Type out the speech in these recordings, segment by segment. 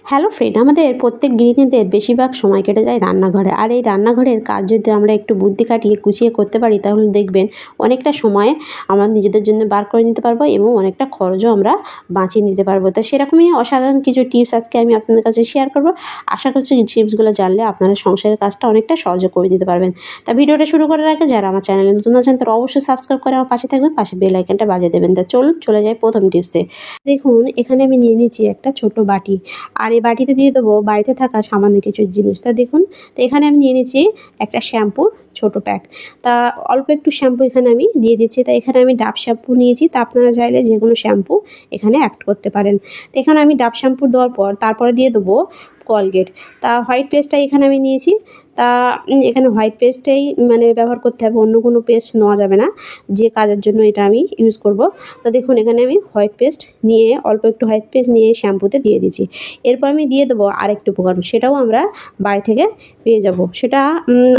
Hello friend, আমাদের প্রত্যেক গৃহিণীদের বেশিরভাগ সময় কেটে যায় রান্নাঘরে। আর এই রান্নাঘরের কাজ যদি আমরা একটু বুদ্ধি খাটিয়ে গুছিয়ে করতে পারি, তাহলে দেখবেন অনেকটা সময় আমরা নিজেদের জন্য বার করে নিতে পারবো এবং অনেকটা খরচও আমরা বাঁচিয়ে নিতে পারবো। তো সেরকমই অসাধারণ কিছু টিপস আজকে আমি আপনাদের কাছে শেয়ার করব। আশা করছি এই টিপসগুলো জানলে আপনারা সংসারের কাজটা অনেকটা সহজে করে দিতে পারবেন। তা ভিডিওটা শুরু করার আগে যারা আমার চ্যানেলে নতুন আছেন তারা অবশ্যই সাবস্ক্রাইব করে আমার পাশে থাকবেন, পাশে বেল আইকনটা বাজিয়ে দেবেন। তা চলুন চলে যাই প্রথম টিপসে। দেখুন, এখানে আমি নিয়ে নিচ্ছি একটা ছোট বাটি, আর এই বাটিতে দিয়ে দেবো বাড়িতে থাকা সামান্য কিছু জিনিস। তা দেখুন, তো এখানে আমি নিয়ে নিচ্ছি একটা শ্যাম্পুর ছোট প্যাক। তা অল্প একটু শ্যাম্পু এখানে আমি দিয়ে দিচ্ছি। তা এখানে আমি ডাব শ্যাম্পু নিয়েছি, তা আপনারা চাইলে যে কোনো শ্যাম্পু এখানে অ্যাড করতে পারেন। তো এখানে আমি ডাব শ্যাম্পু দেওয়ার পর তারপরে দিয়ে দেবো কলগেট। তা হোয়াইট পেস্টটা এখানে আমি নিয়েছি। তা এখানে হোয়াইট পেস্টটাই মানে ব্যবহার করতে হবে, অন্য কোনো পেস্ট নেওয়া যাবে না, যে কাজের জন্য এটা আমি ইউজ করব। তো দেখুন, এখানে আমি হোয়াইট পেস্ট নিয়ে অল্প একটু হোয়াইট পেস্ট নিয়ে শ্যাম্পুতে দিয়ে দিচ্ছি। এরপর আমি দিয়ে দেবো আরেকটু উপকরণ, সেটাও আমরা বাড়ি থেকে পেয়ে যাব। সেটা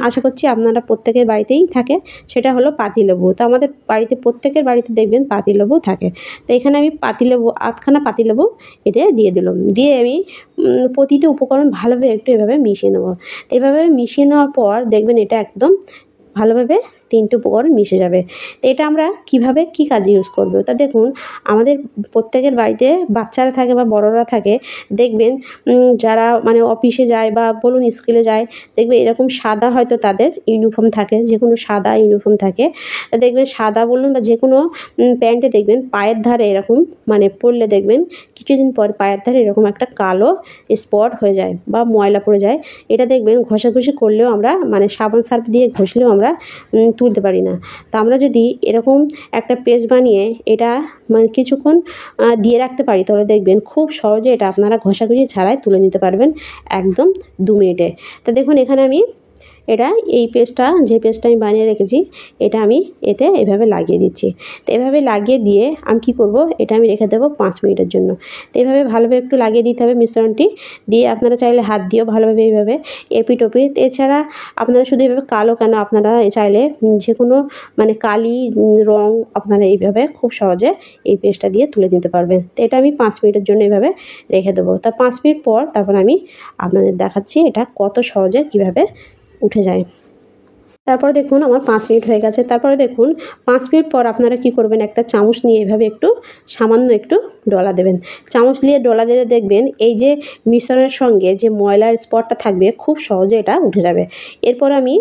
আশা করছি আপনারা প্রত্যেকের বাড়িতেই থাকে, সেটা হলো পাতিলেবু। তো আমাদের বাড়িতে প্রত্যেকের বাড়িতে দেখবেন পাতিলেবু থাকে। তো এখানে আমি পাতিলেবু আধখানা পাতিলেবু এটা দিয়ে দিলাম। দিয়ে আমি প্রতিটা উপকরণ ভালোভাবে একটু এভাবে মিশিয়ে নেব। এভাবে মিশিয়ে নেওয়ার পর দেখবেন এটা একদম ভালোভাবে 3টে উপকরণ মিশে যাবে। এটা আমরা কিভাবে কি কাজে ইউজ করব? তা দেখুন, আমাদের প্রত্যেকের বাড়িতে বাচ্চারা থাকে বা বড়রা থাকে, দেখবেন যারা মানে অফিসে যায় বা বলুন স্কুলে যায়, দেখবে এরকম সাদা হয়তো তাদের ইউনিফর্ম থাকে, যে কোনো সাদা ইউনিফর্ম থাকে। দেখবেন সাদা বলুন বা যে কোনো প্যান্টে দেখবেন পায়ের ধারে এরকম মানে পরলে দেখবেন কিছুদিন পর পায়ের ধারে এরকম একটা কালো স্পট হয়ে যায় বা ময়লা পড়ে যায়। এটা দেখবেন ঘষাঘষি করলেও আমরা মানে সাবান সার্ফ দিয়ে ঘষলেও আমরা তুলতে পারি না। তা আমরা যদি এরকম একটা পেস্ট বানিয়ে এটা মানে কিছুক্ষণ দিয়ে রাখতে পারি, তাহলে দেখবেন খুব সহজে এটা আপনারা ঘষাঘষি ছাড়াই তুলে নিতে পারবেন একদম 2 মিনিটে। তা দেখুন, এখানে আমি এটা এই পেস্টটা যে পেস্টটা আমি বানিয়ে রেখেছি এটা আমি এতে এভাবে লাগিয়ে দিচ্ছি। তো এভাবে লাগিয়ে দিয়ে আমি কী করব, এটা আমি রেখে দেবো 5 মিনিটের জন্য। তো এভাবে ভালোভাবে একটু লাগিয়ে দিতে হবে মিশ্রণটি। দিয়ে আপনারা চাইলে হাত দিয়েও ভালোভাবে এইভাবে এপিট ওপিট, এছাড়া আপনারা শুধু এভাবে কালো কেন, আপনারা চাইলে যে কোনো মানে কালি রং আপনারা এইভাবে খুব সহজে এই পেস্টটা দিয়ে তুলে নিতে পারবেন। তো এটা আমি 5 মিনিটের জন্য এভাবে রেখে দেবো। তা 5 মিনিট পর তারপর আমি আপনাদের দেখাচ্ছি এটা কত সহজে কীভাবে উঠে যায়। তারপরে দেখুন আমার 5 মিনিট হয়ে গেছে। তারপরে দেখুন 5 মিনিট পর আপনারা কি করবেন, একটা চামচ নিয়ে এভাবে একটু সামান্য একটু ডলা দেবেন। চামচ নিয়ে ডলা দিলে দেখবেন এই যে মিশ্রণের সঙ্গে যে ময়লার স্পটটা থাকবে খুব সহজে এটা উঠে যাবে। এরপর আমি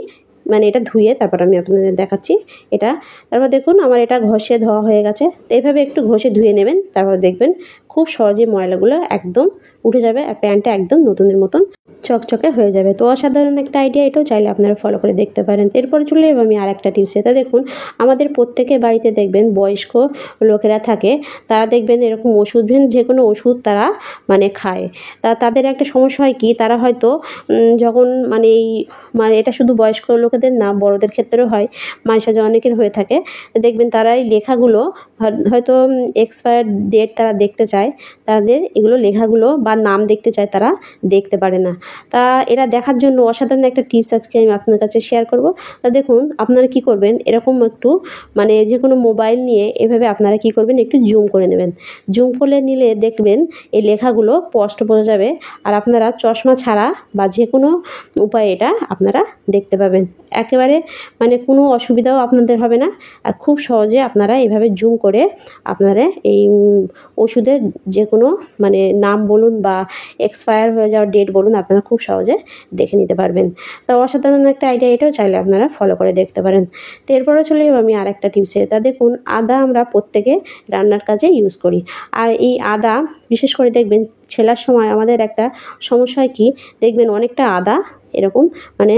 মানে এটা ধুয়ে তারপর আমি আপনাদের দেখাচ্ছি এটা। তারপর দেখুন আমার এটা ঘষে ধোয়া হয়ে গেছে। তো এইভাবে একটু ঘষে ধুয়ে নেবেন, তারপর দেখবেন খুব সহজে ময়লাগুলো একদম উঠে যাবে আর প্যান্টটা একদম নতুনের মতন চকচকে হয়ে যাবে। তো অসাধারণ একটা আইডিয়া, এটাও চাইলে আপনারা ফলো করে দেখতে পারেন। এরপরে চলে যাবো আমি আরেকটা টিপস। এটা দেখুন, আমাদের প্রত্যেকের বাড়িতে দেখবেন বয়স্ক লোকেরা থাকে, তারা দেখবেন এরকম ওষুধ যে কোনো ওষুধ তারা মানে খায়। তাদের একটা সমস্যা হয় কি, তারা হয়তো যখন মানে এই মানে এটা শুধু বয়স্ক লোকেদের না, বড়দের ক্ষেত্রেও হয়, মাঝে সাঝে অনেকের হয়ে থাকে। দেখবেন তারা এই লেখাগুলো হয়তো এক্সপায়ার ডেট তারা দেখতে চায়, তাদের এগুলো লেখাগুলো বা নাম দেখতে চায়, তারা দেখতে পারে না। তা এরা দেখার জন্য অসাধারণ একটা টিপস আজকে আমি আপনার কাছে শেয়ার করব। তা দেখুন, আপনারা কি করবেন, এরকম একটু মানে যে কোনো মোবাইল নিয়ে এভাবে আপনারা কি করবেন, একটু জুম করে নেবেন। জুম করে নিলে দেখবেন এই লেখাগুলো স্পষ্ট বোঝা যাবে, আর আপনারা চশমা ছাড়া বা যে কোনো উপায়ে এটা আপনারা দেখতে পাবেন। একেবারে মানে কোনো অসুবিধাও আপনাদের হবে না। আর খুব সহজে আপনারা এভাবে জুম করে আপনারা এই ওষুধের যে কোনো মানে নাম বলুন বা এক্সপায়ার হয়ে যাওয়ার ডেট বলুন, আপনারা খুব সহজে দেখে নিতে পারবেন। তো অসাধারণ একটা আইডিয়া, এটাও চাইলে আপনারা ফলো করে দেখতে পারেন। তো এরপরে চলে যাবো আমি আরেকটা টিপসে। তা দেখুন, আদা আমরা প্রত্যেকে রান্নার কাজে ইউজ করি। আর এই আদা বিশেষ করে দেখবেন ছেলার সময় আমাদের একটা সমস্যা হয় কি, দেখবেন অনেকটা আদা এরকম মানে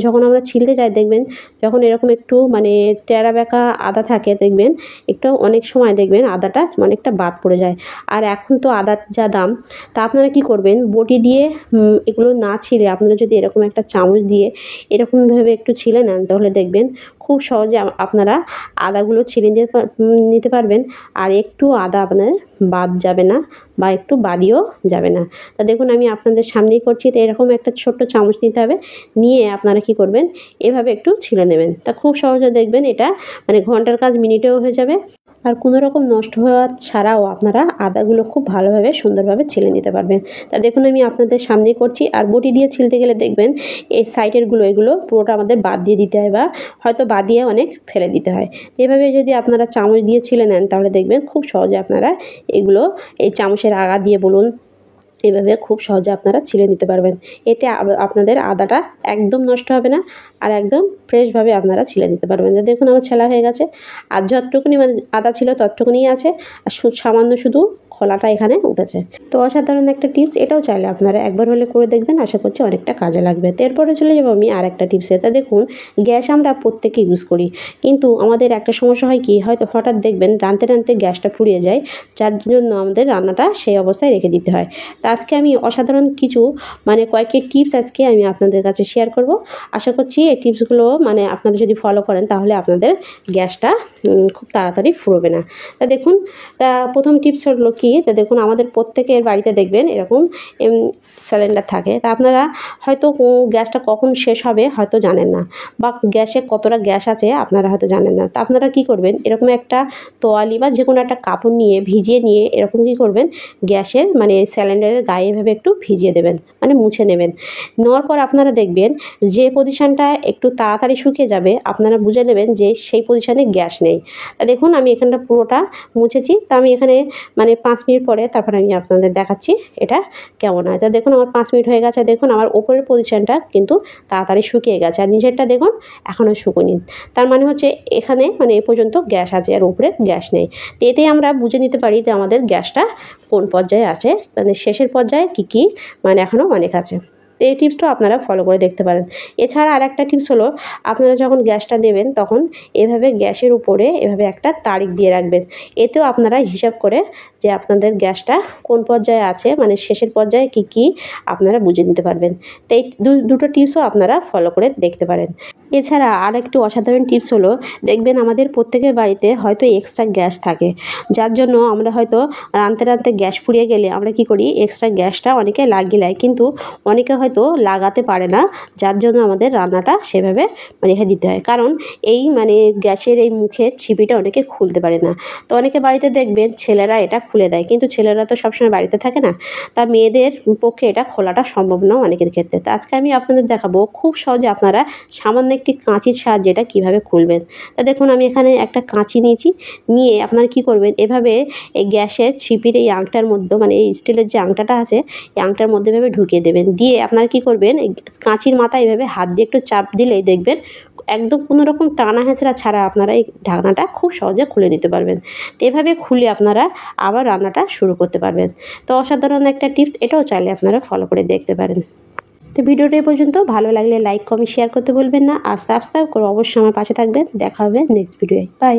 যখন আমরা ছিলতে যাই, দেখবেন যখন এরকম একটু মানে টেরা বেঁকা আদা থাকে, দেখবেন একটু অনেক সময় দেখবেন আদাটা অনেকটা বাদ পড়ে যায়। আর এখন তো আদার যা দাম, তা আপনারা কি করবেন, বটি দিয়ে এগুলো না ছিলে আপনারা যদি এরকম একটা চামচ দিয়ে এরকমভাবে একটু ছিলে নেন, তাহলে দেখবেন খুব সহজে আপনারা আদাগুলো ছিলে নিতে পারবেন। আর একটু আদা আপনার বাদ যাবে না বা একটু বাদিও যাবে না। তা দেখুন আমি আপনাদের সামনেই করছি। তো এরকম একটা ছোট্ট চামচ নিতে হবে, নিয়ে আপনারা কি করবেন, এভাবে একটু ছিলে নেবেন। তা খুব সহজে দেখবেন এটা মানে ঘন্টার কাজ মিনিটেও হয়ে যাবে। আর কোনো রকম নষ্ট হওয়া ছাড়াও আপনারা আদাগুলো খুব ভালোভাবে সুন্দরভাবে ছিলে নিতে পারবেন। তা দেখুন আমি আপনাদের সামনেই করছি। আর বটি দিয়ে ছিলতে গেলে দেখবেন এই সাইডেরগুলো এগুলো পুরোটা আমাদের বাদ দিয়ে দিতে হয় বা হয়তো বাদ দিয়ে অনেক ফেলে দিতে হয়। এভাবে যদি আপনারা চামচ দিয়ে ছিলে নেন তাহলে দেখবেন খুব সহজে আপনারা এগুলো এই চামচের আগা দিয়ে বলুন এভাবে খুব সহজে আপনারা ছিলে নিতে পারবেন। এতে আপনাদের আদাটা একদম নষ্ট হবে না আর একদম ফ্রেশভাবে আপনারা ছিলে নিতে পারবেন। দেখুন আমার ছেলা হয়ে গেছে। আর যতটুকুনি মানে আদা ছিল ততটুকুনি আছে, আর সামান্য শুধু খোলাটা এখানে উঠেছে। তো অসাধারণ একটা টিপস, এটাও চাইলে আপনারা একবার হলে করে দেখবেন, আশা করছি অনেকটা কাজে লাগবে। তো এরপরে চলে যাবো আমি আর একটা টিপসে। তা দেখুন গ্যাস আমরা প্রত্যেকে ইউজ করি, কিন্তু আমাদের একটা সমস্যা হয় কি, হয়তো হঠাৎ দেখবেন রাঁধতে রাঁধতে গ্যাসটা ফুরিয়ে যায়, যার জন্য আমাদের রান্নাটা সেই অবস্থায় রেখে দিতে হয়। তা আজকে আমি অসাধারণ কিছু মানে কয়েকটি টিপস আজকে আমি আপনাদের কাছে শেয়ার করব। আশা করছি এই টিপসগুলো মানে আপনারা যদি ফলো করেন তাহলে আপনাদের গ্যাসটা খুব তাড়াতাড়ি ফুরোবে না। তা দেখুন, তা প্রথম টিপস হলো কি, তা দেখুন আমাদের প্রত্যেকের বাড়িতে দেখবেন এরকম সিলিন্ডার থাকে। তা আপনারা হয়তো গ্যাসটা কখন শেষ হবে হয়তো জানেন না, বা গ্যাসে কতটা গ্যাস আছে আপনারা হয়তো জানেন না। তা আপনারা কী করবেন, এরকম একটা তোয়ালি বা যে কোনো একটা কাপড় নিয়ে ভিজিয়ে নিয়ে এরকম কী করবেন, গ্যাসের মানে সিলিন্ডারের গায়ে এভাবে একটু ভিজিয়ে দেবেন, মানে মুছে নেবেন। নেওয়ার পর আপনারা দেখবেন যে পজিশানটা একটু তাড়াতাড়ি শুকিয়ে যাবে আপনারা বুঝে নেবেন যে সেই পজিশানে গ্যাস নেই। তা দেখুন আমি এখানটা পুরোটা মুছেছি। তা আমি এখানে মানে 5 মিনিট পরে তারপরে আমি আপনাদের দেখাচ্ছি এটা কেমন হয়। তা দেখুন আমার 5 মিনিট হয়ে গেছে। দেখুন আমার ওপরের পজিশানটা কিন্তু তাড়াতাড়ি শুকিয়ে গেছে, আর নিচেরটা দেখুন এখনও শুকোয়নি। তার মানে হচ্ছে এখানে মানে এ পর্যন্ত গ্যাস আছে আর উপরে গ্যাস নেই। তো এতেই আমরা বুঝে নিতে পারি যে আমাদের গ্যাসটা কোন পর্যায়ে আছে, মানে শেষের পর্যায়ে কি মানে এখনও অনেক আছে। তো এই টিপসটাও আপনারা ফলো করে দেখতে পারেন। এছাড়া আর একটা টিপস হলো, আপনারা যখন গ্যাসটা দেবেন তখন এভাবে গ্যাসের উপরে এভাবে একটা তারিখ দিয়ে রাখবেন। এতেও আপনারা হিসাব করে যে আপনাদের গ্যাসটা কোন পর্যায়ে আছে, মানে শেষের পর্যায়ে কি আপনারা বুঝে নিতে পারবেন। তো এই দুটো টিপসও আপনারা ফলো করে দেখতে পারেন। এছাড়া আর একটু অসাধারণ টিপস হলো, দেখবেন আমাদের প্রত্যেকের বাড়িতে হয়তো এক্সট্রা গ্যাস থাকে, যার জন্য আমরা হয়তো রাঁধতে রাঁধতে গ্যাস ফুরিয়ে গেলে আমরা কি করি, এক্সট্রা গ্যাসটা অনেকে লাগিয়ে নেয়, কিন্তু অনেকে হয়তো লাগাতে পারে না, যার জন্য আমাদের রান্নাটা সেভাবে রেখে দিতে হয়। কারণ এই মানে গ্যাসের এই মুখের ছিপিটা অনেকে খুলতে পারে না। তো অনেকে বাড়িতে দেখবেন ছেলেরা এটা খুলে দেয়, কিন্তু ছেলেরা তো সবসময় বাড়িতে থাকে না, তা মেয়েদের পক্ষে এটা খোলাটা সম্ভব নয় অনেকের ক্ষেত্রে। তো আজকে আমি আপনাদের দেখাবো খুব সহজে আপনারা সামান্য একটি কাঁচির সাহায্যে এটা কীভাবে খুলবেন। তা দেখুন আমি এখানে একটা কাঁচি নিয়েছি, নিয়ে আপনারা কী করবেন, এভাবে এই গ্যাসের ছিপির এই আংটার মধ্যে মানে এই স্টিলের যে আংটাটা আছে এই আংটার মধ্যে এভাবে ঢুকিয়ে দেবেন। দিয়ে আপনারা কী করবেন, এই কাঁচির মাথায় এভাবে হাত দিয়ে একটু চাপ দিলেই দেখবেন একদম কোনো রকম টানা হেঁচড়া ছাড়া আপনারা এই ঢাকনাটা খুব সহজে খুলে দিতে পারবেন। তো এভাবে খুলে আপনারা আবার রান্নাটা শুরু করতে পারবেন। তো অসাধারণ একটা টিপস, এটাও চাইলে আপনারা ফলো করে দেখতে পারেন। তো ভিডিওটা এই পর্যন্ত, ভালো লাগলে লাইক কমেন্ট শেয়ার করতে ভুলবেন না, আর সাবস্ক্রাইব করে অবশ্যই আমার পাশে থাকবেন। দেখা হবে নেক্সট ভিডিওয়ে। বাই।